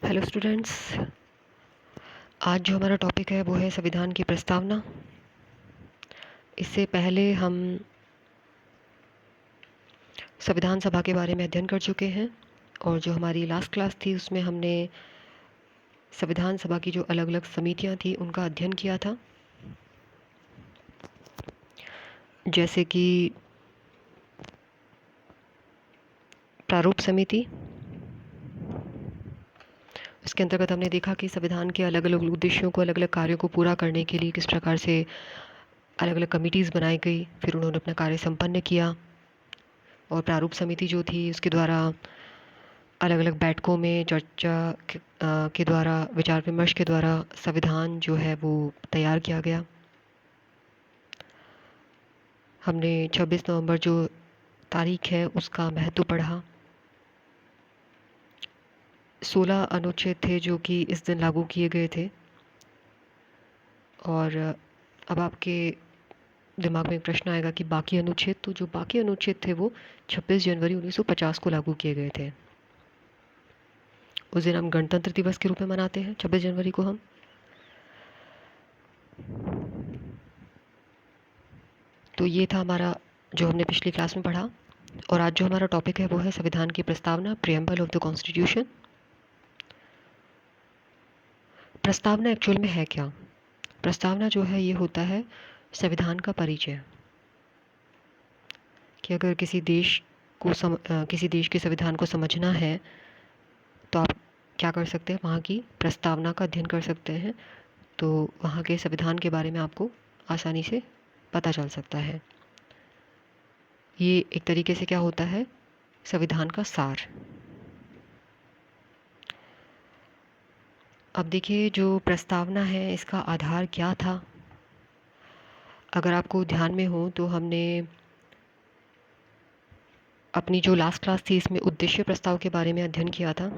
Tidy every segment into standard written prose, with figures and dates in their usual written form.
Hello students. आज जो हमारा टॉपिक है वो है संविधान की प्रस्तावना। इससे पहले हम संविधान सभा के बारे में अध्ययन कर चुके हैं और जो हमारी लास्ट क्लास थी उसमें हमने संविधान सभा की जो अलग अलग समितियां थी उनका अध्ययन किया था, जैसे कि प्रारूप समिति। इसके अंतर्गत हमने देखा कि संविधान के अलग अलग उद्देश्यों को, अलग अलग कार्यों को पूरा करने के लिए किस प्रकार से अलग अलग कमिटीज़ बनाई गई, फिर उन्होंने अपना कार्य संपन्न किया। और प्रारूप समिति जो थी उसके द्वारा अलग अलग बैठकों में चर्चा के द्वारा, विचार विमर्श के द्वारा संविधान जो है वो तैयार किया गया। हमने 26 नवंबर जो तारीख है उसका महत्व पढ़ा। 16 अनुच्छेद थे जो कि इस दिन लागू किए गए थे। और अब आपके दिमाग में एक प्रश्न आएगा कि बाकी अनुच्छेद, तो जो बाकी अनुच्छेद थे वो 26 जनवरी 1950 को लागू किए गए थे। उस दिन हम गणतंत्र दिवस के रूप में मनाते हैं 26 जनवरी को हम। तो ये था हमारा जो हमने पिछली क्लास में पढ़ा। और आज जो हमारा टॉपिक है वो है संविधान की प्रस्तावना, प्रियम्बल ऑफ द कॉन्स्टिट्यूशन। प्रस्तावना एक्चुअल में है क्या? प्रस्तावना जो है ये होता है संविधान का परिचय। कि अगर किसी देश किसी देश के संविधान को समझना है तो आप क्या कर सकते हैं, वहाँ की प्रस्तावना का अध्ययन कर सकते हैं। तो वहाँ के संविधान के बारे में आपको आसानी से पता चल सकता है। ये एक तरीके से क्या होता है, संविधान का सार। अब देखिए, जो प्रस्तावना है इसका आधार क्या था। अगर आपको ध्यान में हो तो हमने अपनी जो लास्ट क्लास थी इसमें उद्देश्य प्रस्ताव के बारे में अध्ययन किया था।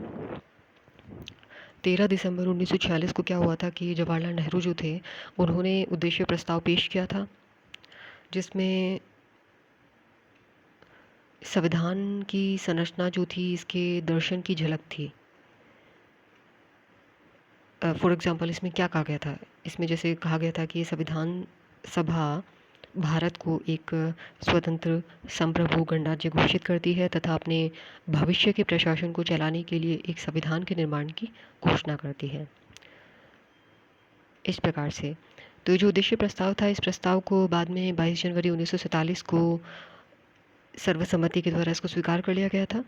13 दिसंबर 1946 को क्या हुआ था कि जवाहरलाल नेहरू जो थे उन्होंने उद्देश्य प्रस्ताव पेश किया था, जिसमें संविधान की संरचना जो थी इसके दर्शन की झलक थी। फॉर एग्ज़ाम्पल इसमें क्या कहा गया था, इसमें जैसे कहा गया था कि संविधान सभा भारत को एक स्वतंत्र संप्रभु गणराज्य घोषित करती है तथा अपने भविष्य के प्रशासन को चलाने के लिए एक संविधान के निर्माण की घोषणा करती है। इस प्रकार से तो जो उद्देश्य प्रस्ताव था, इस प्रस्ताव को बाद में 22 जनवरी 1947 को सर्वसम्मति के द्वारा इसको स्वीकार कर लिया गया था।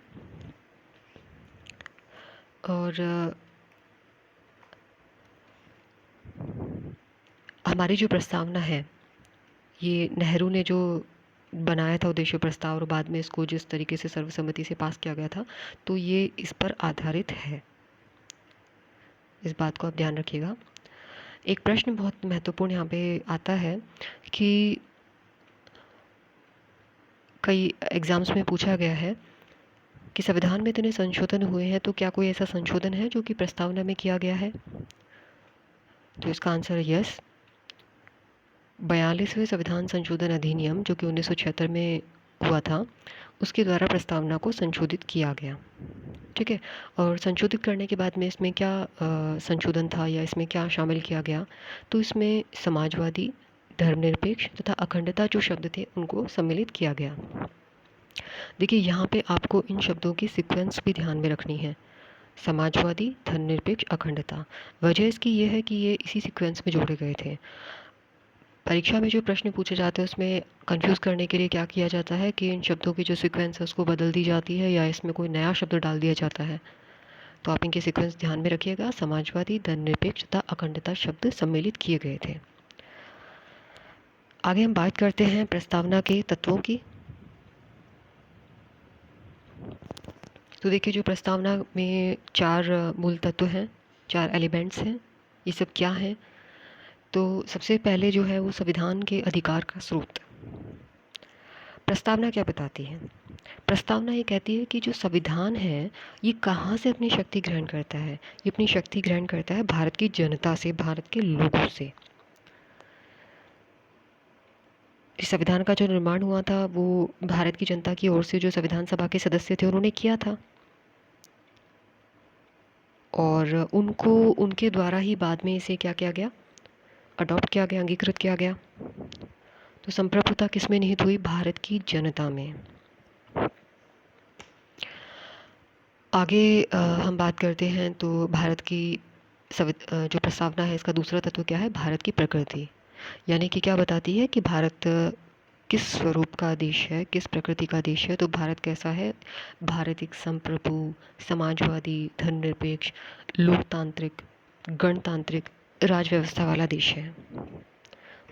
और हमारी जो प्रस्तावना है ये नेहरू ने जो बनाया था उद्देश्य प्रस्ताव, और बाद में इसको जिस तरीके से सर्वसम्मति से पास किया गया था, तो ये इस पर आधारित है। इस बात को आप ध्यान रखिएगा। एक प्रश्न बहुत महत्वपूर्ण यहाँ पे आता है कि कई एग्ज़ाम्स में पूछा गया है कि संविधान में इतने संशोधन हुए हैं तो क्या कोई ऐसा संशोधन है जो कि प्रस्तावना में किया गया है? तो इसका आंसर है यस। 42वें संविधान संशोधन अधिनियम जो कि 1976 में हुआ था, उसके द्वारा प्रस्तावना को संशोधित किया गया। ठीक है। और संशोधित करने के बाद में इसमें क्या संशोधन था या इसमें क्या शामिल किया गया, तो इसमें समाजवादी, धर्मनिरपेक्ष तथा अखंडता जो शब्द थे उनको सम्मिलित किया गया। देखिए, यहाँ पे आपको इन शब्दों की सीक्वेंस भी ध्यान में रखनी है। समाजवादी, धर्मनिरपेक्ष, अखंडता। वजह इसकी ये है कि ये इसी सीक्वेंस में जोड़े गए थे। परीक्षा में जो प्रश्न पूछे जाते हैं उसमें कंफ्यूज करने के लिए क्या किया जाता है कि इन शब्दों की जो सीक्वेंस है उसको बदल दी जाती है या इसमें कोई नया शब्द डाल दिया जाता है। तो आप इनके सीक्वेंस ध्यान में रखिएगा। समाजवादी, धर्मनिरपेक्ष तथा अखंडता शब्द सम्मिलित किए गए थे। आगे हम बात करते हैं प्रस्तावना के तत्वों की। तो देखिए, जो प्रस्तावना में 4 मूल तत्व हैं, 4 एलिमेंट्स हैं। ये सब क्या हैं? तो सबसे पहले जो है वो संविधान के अधिकार का स्रोत। प्रस्तावना क्या बताती है? प्रस्तावना ये कहती है कि जो संविधान है ये कहाँ से अपनी शक्ति ग्रहण करता है। ये अपनी शक्ति ग्रहण करता है भारत की जनता से, भारत के लोगों से। इस संविधान का जो निर्माण हुआ था वो भारत की जनता की ओर से जो संविधान सभा के सदस्य थे उन्होंने किया था। और उनको उनके द्वारा ही बाद में इसे क्या किया गया, अडॉप्ट किया गया, अंगीकृत किया गया। तो संप्रभुता किस में निहित हुई, भारत की जनता में। आगे हम बात करते हैं तो भारत की जो प्रस्तावना है, इसका दूसरा तत्व क्या है, भारत की प्रकृति। यानी कि क्या बताती है कि भारत किस स्वरूप का देश है, किस प्रकृति का देश है। तो भारत कैसा है, भारत एक संप्रभु, समाजवादी, धर्मनिरपेक्ष, लोकतांत्रिक, गणतांत्रिक राज व्यवस्था वाला देश है।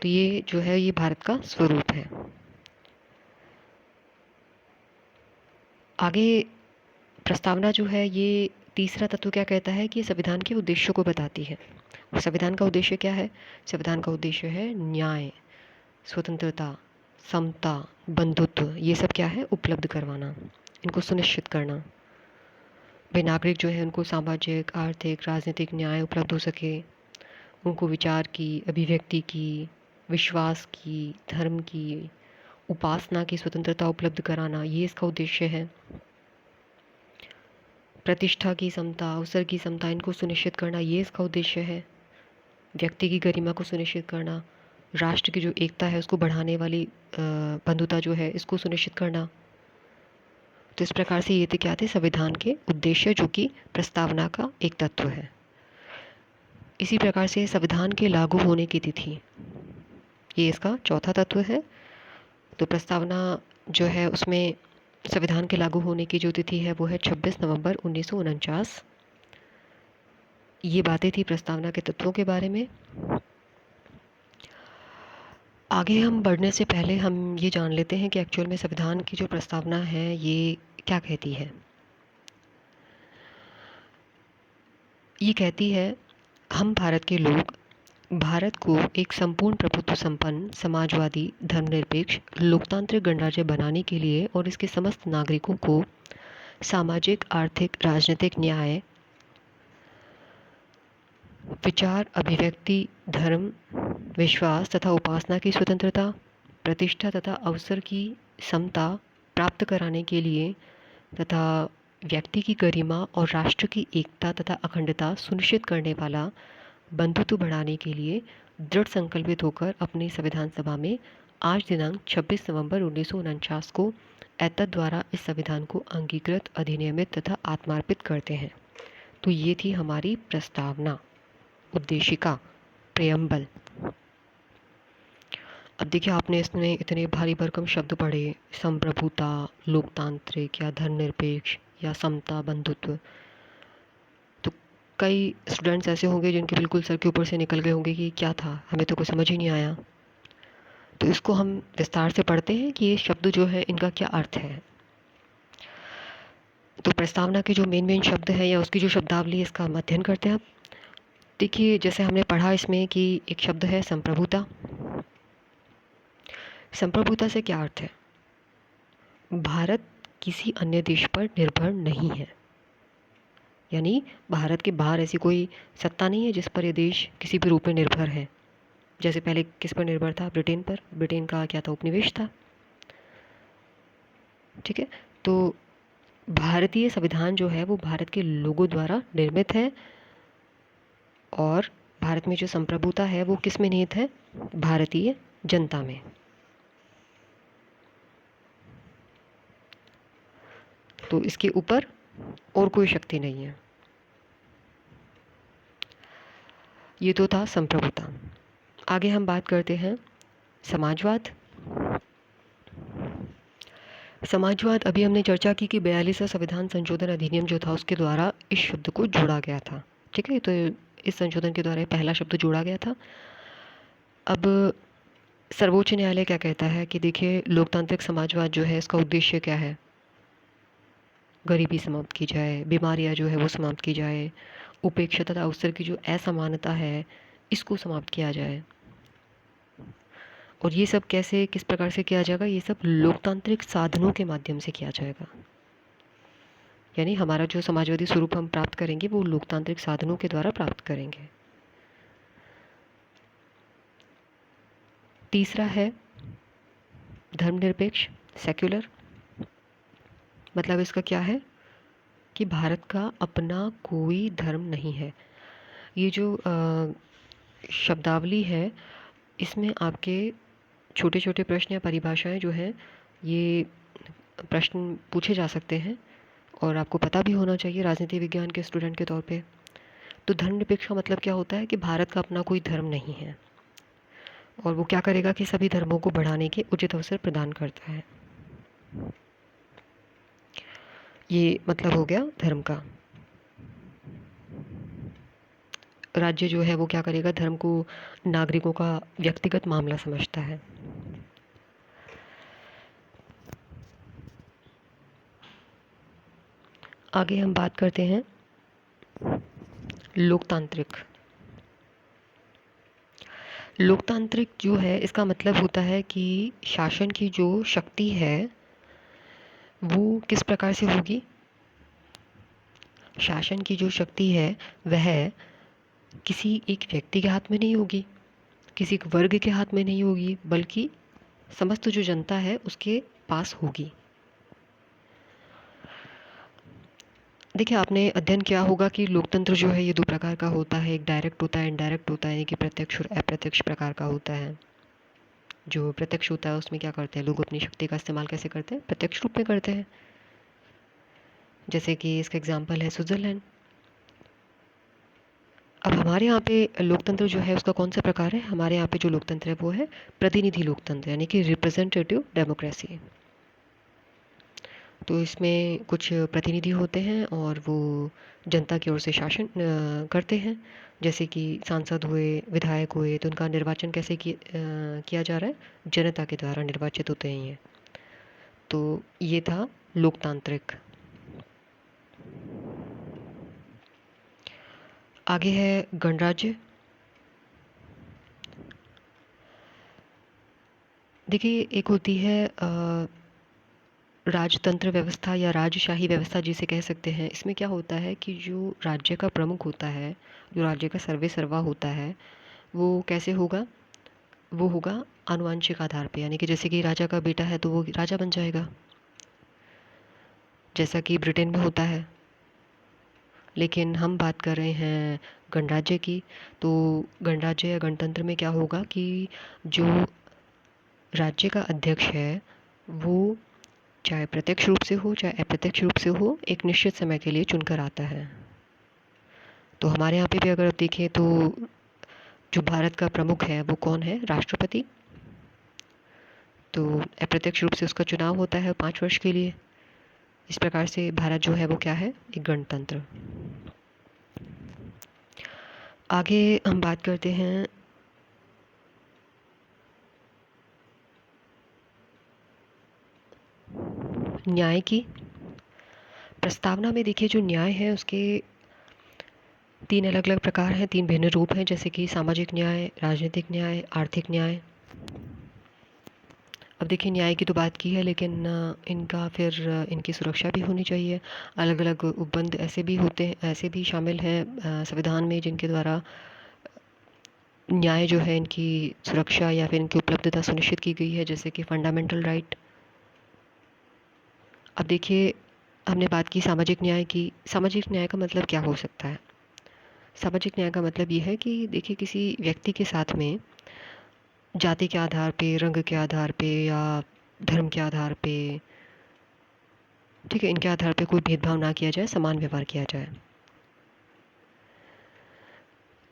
तो ये जो है, ये भारत का स्वरूप है। आगे प्रस्तावना जो है, ये तीसरा तत्व क्या कहता है कि संविधान के उद्देश्यों को बताती है। और संविधान का उद्देश्य क्या है, संविधान का उद्देश्य है न्याय, स्वतंत्रता, समता, बंधुत्व, ये सब क्या है, उपलब्ध करवाना, इनको सुनिश्चित करना। भाई नागरिक जो है उनको सामाजिक, आर्थिक, राजनीतिक न्याय उपलब्ध हो सके, उनको विचार की, अभिव्यक्ति की, विश्वास की, धर्म की, उपासना की स्वतंत्रता उपलब्ध कराना, ये इसका उद्देश्य है। प्रतिष्ठा की समता, अवसर की समता, इनको सुनिश्चित करना, ये इसका उद्देश्य है। व्यक्ति की गरिमा को सुनिश्चित करना, राष्ट्र की जो एकता है उसको बढ़ाने वाली बंधुता जो है, इसको सुनिश्चित करना। तो इस प्रकार से ये थे क्या थे, संविधान के उद्देश्य, जो कि प्रस्तावना का एक तत्व है। इसी प्रकार से संविधान के लागू होने की तिथि, ये इसका चौथा तत्व है। तो प्रस्तावना जो है उसमें संविधान के लागू होने की जो तिथि है वो है 26 नवंबर 1949। ये बातें थी प्रस्तावना के तत्वों के बारे में। आगे हम बढ़ने से पहले हम ये जान लेते हैं कि एक्चुअल में संविधान की जो प्रस्तावना है ये क्या कहती है। ये कहती है, हम भारत के लोग भारत को एक संपूर्ण प्रभुत्व संपन्न, समाजवादी, धर्मनिरपेक्ष, लोकतांत्रिक गणराज्य बनाने के लिए और इसके समस्त नागरिकों को सामाजिक, आर्थिक, राजनीतिक न्याय, विचार, अभिव्यक्ति, धर्म, विश्वास तथा उपासना की स्वतंत्रता, प्रतिष्ठा तथा अवसर की समता प्राप्त कराने के लिए तथा व्यक्ति की गरिमा और राष्ट्र की एकता तथा अखंडता सुनिश्चित करने वाला बंधुत्व बढ़ाने के लिए दृढ़ संकल्पित होकर अपनी संविधान सभा में आज दिनांक 26 नवंबर 1949 को एतद द्वारा इस संविधान को अंगीकृत, अधिनियमित तथा आत्मार्पित करते हैं। तो ये थी हमारी प्रस्तावना, उद्देशिका, प्रेयम्बल। अब देखिए, आपने इसमें इतने भारी भरकम शब्द पढ़े, संप्रभुता, लोकतांत्रिक या धर्मनिरपेक्ष या समता, बंधुत्व। तो कई स्टूडेंट्स ऐसे होंगे जिनके बिल्कुल सर के ऊपर से निकल गए होंगे कि क्या था, हमें तो कुछ समझ ही नहीं आया। तो इसको हम विस्तार से पढ़ते हैं कि ये शब्द जो है इनका क्या अर्थ है। तो प्रस्तावना के जो मेन शब्द हैं या उसकी जो शब्दावली है, इसका हम अध्ययन करते हैं। अब देखिए, जैसे हमने पढ़ा इसमें कि एक शब्द है संप्रभुता। संप्रभुता से क्या अर्थ है, भारत किसी अन्य देश पर निर्भर नहीं है। यानी भारत के बाहर ऐसी कोई सत्ता नहीं है जिस पर यह देश किसी भी रूप में निर्भर है। जैसे पहले किस पर निर्भर था, ब्रिटेन पर। ब्रिटेन का क्या था, उपनिवेश था। ठीक है, तो भारतीय संविधान जो है वो भारत के लोगों द्वारा निर्मित है, और भारत में जो संप्रभुता है वो किस में निहित है, भारतीय जनता में। तो इसके ऊपर और कोई शक्ति नहीं है। ये तो था संप्रभुता। आगे हम बात करते हैं समाजवाद। समाजवाद, अभी हमने चर्चा की कि 42वां संविधान संशोधन अधिनियम जो था उसके द्वारा इस शब्द को जोड़ा गया था। ठीक है, तो इस संशोधन के द्वारा पहला शब्द जोड़ा गया था। अब सर्वोच्च न्यायालय क्या कहता है कि देखिए, लोकतांत्रिक समाजवाद जो है इसका उद्देश्य क्या है, गरीबी समाप्त की जाए, बीमारियां जो है वो समाप्त की जाए, उपेक्षा तथा अवसर की जो असमानता है इसको समाप्त किया जाए। और ये सब कैसे, किस प्रकार से किया जाएगा, ये सब लोकतांत्रिक साधनों के माध्यम से किया जाएगा। यानी हमारा जो समाजवादी स्वरूप हम प्राप्त करेंगे वो लोकतांत्रिक साधनों के द्वारा प्राप्त करेंगे। तीसरा है धर्मनिरपेक्ष, सेक्युलर। मतलब इसका क्या है कि भारत का अपना कोई धर्म नहीं है। ये जो शब्दावली है, इसमें आपके छोटे छोटे प्रश्न या परिभाषाएं जो हैं, ये प्रश्न पूछे जा सकते हैं और आपको पता भी होना चाहिए राजनीति विज्ञान के स्टूडेंट के तौर पे। तो धर्मनिरपेक्ष का मतलब क्या होता है कि भारत का अपना कोई धर्म नहीं है और वो क्या करेगा कि सभी धर्मों को बढ़ाने के उचित अवसर प्रदान करता है। ये मतलब हो गया धर्म का। राज्य जो है वो क्या करेगा, धर्म को नागरिकों का व्यक्तिगत मामला समझता है। आगे हम बात करते हैं लोकतांत्रिक। लोकतांत्रिक जो है, इसका मतलब होता है कि शासन की जो शक्ति है वो किस प्रकार से होगी। शासन की जो शक्ति है वह किसी एक व्यक्ति के हाथ में नहीं होगी, किसी एक वर्ग के हाथ में नहीं होगी, बल्कि समस्त जो जनता है उसके पास होगी। देखिए, आपने अध्ययन किया होगा कि लोकतंत्र जो है ये दो प्रकार का होता है। एक डायरेक्ट होता है, इनडायरेक्ट होता है, यानी कि प्रत्यक्ष और अप्रत्यक्ष प्रकार का होता है। जो प्रत्यक्ष होता है उसमें क्या करते हैं लोग, अपनी शक्ति का इस्तेमाल कैसे करते हैं, प्रत्यक्ष रूप में करते हैं। जैसे कि इसका एग्जाम्पल है स्विट्ज़रलैंड। अब हमारे यहाँ पे लोकतंत्र जो है उसका कौन सा प्रकार है, हमारे यहाँ पे जो लोकतंत्र है वो है प्रतिनिधि लोकतंत्र, यानी कि रिप्रेजेंटेटिव डेमोक्रेसी। तो इसमें कुछ प्रतिनिधि होते हैं और वो जनता की ओर से शासन करते हैं। जैसे कि सांसद हुए, विधायक हुए, तो उनका निर्वाचन कैसे किया जा रहा है, जनता के द्वारा निर्वाचित होते हैं ये। तो ये था लोकतांत्रिक। आगे है गणराज्य। देखिए, एक होती है राजतंत्र व्यवस्था या राजशाही व्यवस्था जिसे कह सकते हैं। इसमें क्या होता है कि जो राज्य का प्रमुख होता है, जो राज्य का सर्वे सर्वा होता है, वो कैसे होगा, वो होगा आनुवंशिक आधार पे। यानी कि जैसे कि राजा का बेटा है तो वो राजा बन जाएगा, जैसा कि ब्रिटेन में होता है। लेकिन हम बात कर रहे हैं गणराज्य की। तो गणराज्य या गणतंत्र में क्या होगा कि जो राज्य का अध्यक्ष है वो चाहे प्रत्यक्ष रूप से हो चाहे अप्रत्यक्ष रूप से हो, एक निश्चित समय के लिए चुनकर आता है। तो हमारे यहाँ पे भी अगर आप देखें तो जो भारत का प्रमुख है वो कौन है, राष्ट्रपति। तो अप्रत्यक्ष रूप से उसका चुनाव होता है 5 वर्ष के लिए। इस प्रकार से भारत जो है वो क्या है, एक गणतंत्र। आगे हम बात करते हैं न्याय की। प्रस्तावना में देखिए, जो न्याय है उसके 3 अलग अलग प्रकार हैं, 3 भिन्न रूप हैं। जैसे कि सामाजिक न्याय, राजनीतिक न्याय, आर्थिक न्याय। अब देखिए, न्याय की तो बात की है, लेकिन इनका फिर इनकी सुरक्षा भी होनी चाहिए। अलग अलग उपबंध ऐसे भी होते हैं, ऐसे भी शामिल हैं संविधान में, जिनके द्वारा न्याय जो है इनकी सुरक्षा या फिर इनकी उपलब्धता सुनिश्चित की गई है, जैसे कि फंडामेंटल राइट। अब देखिए, हमने बात की सामाजिक न्याय की। सामाजिक न्याय का मतलब क्या हो सकता है। सामाजिक न्याय का मतलब ये है कि देखिए, किसी व्यक्ति के साथ में जाति के आधार पे, रंग के आधार पे या धर्म के आधार पे, ठीक है, इनके आधार पे कोई भेदभाव ना किया जाए, समान व्यवहार किया जाए।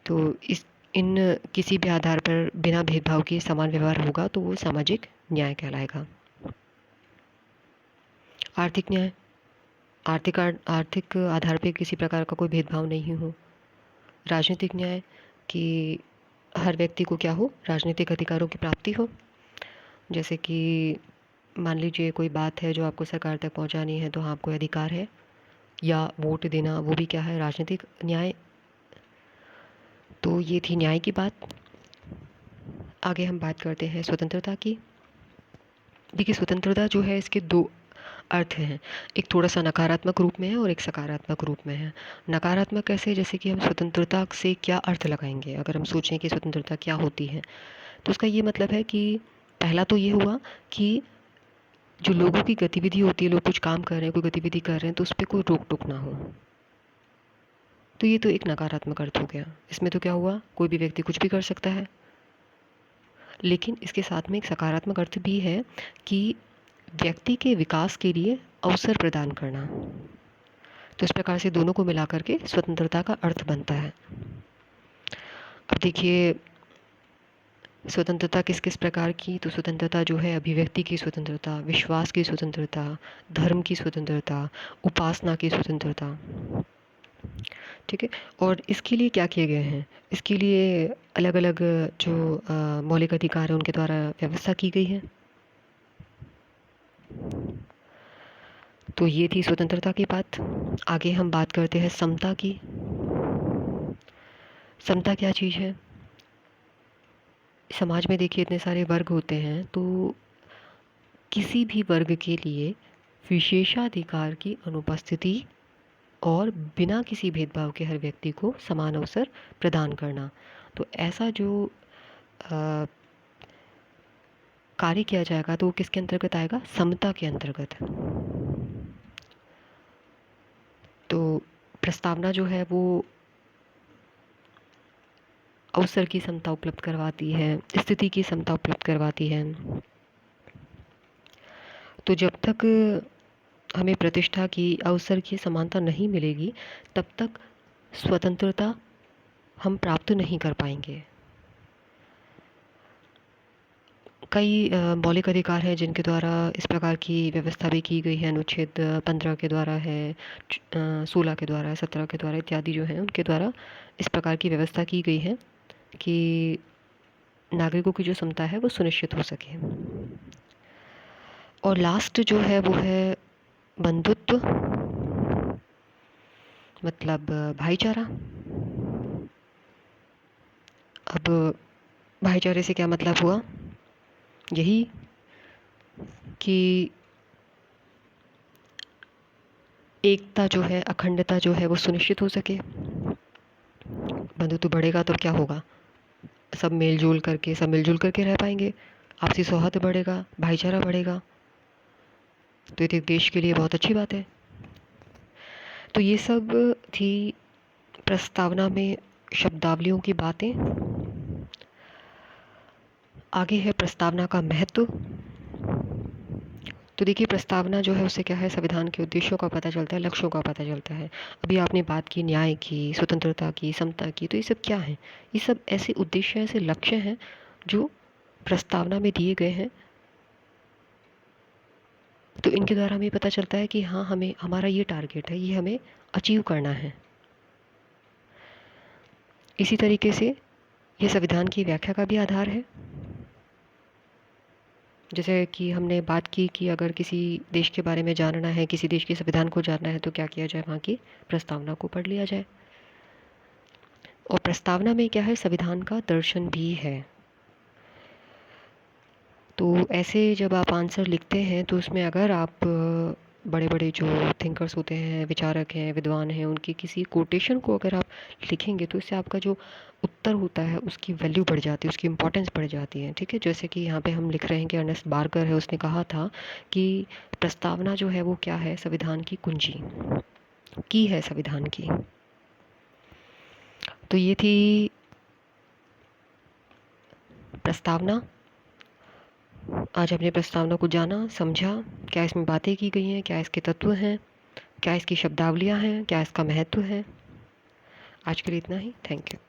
तो इस इन किसी भी आधार पर बिना भेदभाव के समान व्यवहार होगा तो वो सामाजिक न्याय कहलाएगा। आर्थिक न्याय, आर्थिक आधार पे किसी प्रकार का कोई भेदभाव नहीं हो। राजनीतिक न्याय कि हर व्यक्ति को क्या हो, राजनीतिक अधिकारों की प्राप्ति हो। जैसे कि मान लीजिए कोई बात है जो आपको सरकार तक पहुंचानी है, तो हाँ, आपको अधिकार है। या वोट देना, वो भी क्या है, राजनीतिक न्याय। तो ये थी न्याय की बात। आगे हम बात करते हैं स्वतंत्रता की। देखिए, स्वतंत्रता जो है इसके 2 अर्थ हैं। एक थोड़ा सा नकारात्मक रूप में है और एक सकारात्मक रूप में है। नकारात्मक कैसे, जैसे कि हम स्वतंत्रता से क्या अर्थ लगाएंगे। अगर हम सोचें कि स्वतंत्रता क्या होती है, तो उसका ये मतलब है कि पहला तो ये हुआ कि जो लोगों की गतिविधि होती है, लोग कुछ काम कर रहे हैं, कोई गतिविधि कर रहे हैं, तो उस पर कोई रोक टोक ना हो। तो ये तो एक नकारात्मक अर्थ हो गया। इसमें तो क्या हुआ, कोई भी व्यक्ति कुछ भी कर सकता है। लेकिन इसके साथ में एक सकारात्मक अर्थ भी है कि व्यक्ति के विकास के लिए अवसर प्रदान करना। तो इस प्रकार से दोनों को मिला करके स्वतंत्रता का अर्थ बनता है। अब देखिए, स्वतंत्रता किस किस प्रकार की, तो स्वतंत्रता जो है, अभिव्यक्ति की स्वतंत्रता, विश्वास की स्वतंत्रता, धर्म की स्वतंत्रता, उपासना की स्वतंत्रता। ठीक है। और इसके लिए क्या किए गए हैं, इसके लिए अलग अलग जो मौलिक अधिकार है उनके द्वारा व्यवस्था की गई है। तो ये थी स्वतंत्रता की बात। आगे हम बात करते हैं समता की। समता क्या चीज़ है? समाज में देखिए इतने सारे वर्ग होते हैं, तो किसी भी वर्ग के लिए विशेषाधिकार की अनुपस्थिति और बिना किसी भेदभाव के हर व्यक्ति को समान अवसर प्रदान करना। तो ऐसा जो कार्य किया जाएगा तो वो किसके अंतर्गत आएगा, समता के अंतर्गत। तो प्रस्तावना जो है वो अवसर की समता उपलब्ध करवाती है, स्थिति की समता उपलब्ध करवाती है। तो जब तक हमें प्रतिष्ठा की, अवसर की समानता नहीं मिलेगी, तब तक स्वतंत्रता हम प्राप्त नहीं कर पाएंगे। कई मौलिक अधिकार हैं जिनके द्वारा इस प्रकार की व्यवस्था भी की गई है। अनुच्छेद 15 के द्वारा है, 16 के द्वारा है, 17 के द्वारा इत्यादि जो हैं उनके द्वारा इस प्रकार की व्यवस्था की गई है कि नागरिकों की जो समता है वो सुनिश्चित हो सके। और लास्ट जो है वो है बंधुत्व, मतलब भाईचारा। अब भाईचारे से क्या मतलब हुआ, यही कि एकता जो है, अखंडता जो है वो सुनिश्चित हो सके। बंधुत्व बढ़ेगा तो क्या होगा, सब मिलजुल करके रह पाएंगे, आपसी सौहार्द बढ़ेगा, भाईचारा बढ़ेगा। तो ये देश के लिए बहुत अच्छी बात है। तो ये सब थी प्रस्तावना में शब्दावलियों की बातें। आगे है प्रस्तावना का महत्व। तो देखिए, प्रस्तावना जो है उससे क्या है, संविधान के उद्देश्यों का पता चलता है, लक्ष्यों का पता चलता है। अभी आपने बात की न्याय की, स्वतंत्रता की, समता की, तो ये सब क्या है, ये सब ऐसे उद्देश्य, ऐसे लक्ष्य हैं जो प्रस्तावना में दिए गए हैं। तो इनके द्वारा हमें पता चलता है कि हाँ, हमें हमारा ये टारगेट है, ये हमें अचीव करना है। इसी तरीके से ये संविधान की व्याख्या का भी आधार है। जैसे कि हमने बात की कि अगर किसी देश के बारे में जानना है, किसी देश के संविधान को जानना है, तो क्या किया जाए, वहाँ की प्रस्तावना को पढ़ लिया जाए। और प्रस्तावना में क्या है, संविधान का दर्शन भी है। तो ऐसे जब आप आंसर लिखते हैं तो उसमें अगर आप बड़े बड़े जो थिंकर्स होते हैं, विचारक हैं, विद्वान हैं, उनकी किसी कोटेशन को अगर आप लिखेंगे तो इससे आपका जो उत्तर होता है उसकी वैल्यू बढ़ जाती है, उसकी इम्पोर्टेंस बढ़ जाती है। ठीक है। जैसे कि यहाँ पे हम लिख रहे हैं कि अर्नेस्ट बार्कर है, उसने कहा था कि प्रस्तावना जो है वो क्या है, संविधान की कुंजी की है, संविधान की। तो ये थी प्रस्तावना। आज हमने प्रस्तावना को जाना, समझा, क्या इसमें बातें की गई हैं, क्या इसके तत्व हैं, क्या इसकी शब्दावलियाँ हैं, क्या इसका महत्व है। आज के लिए इतना ही। Thank you.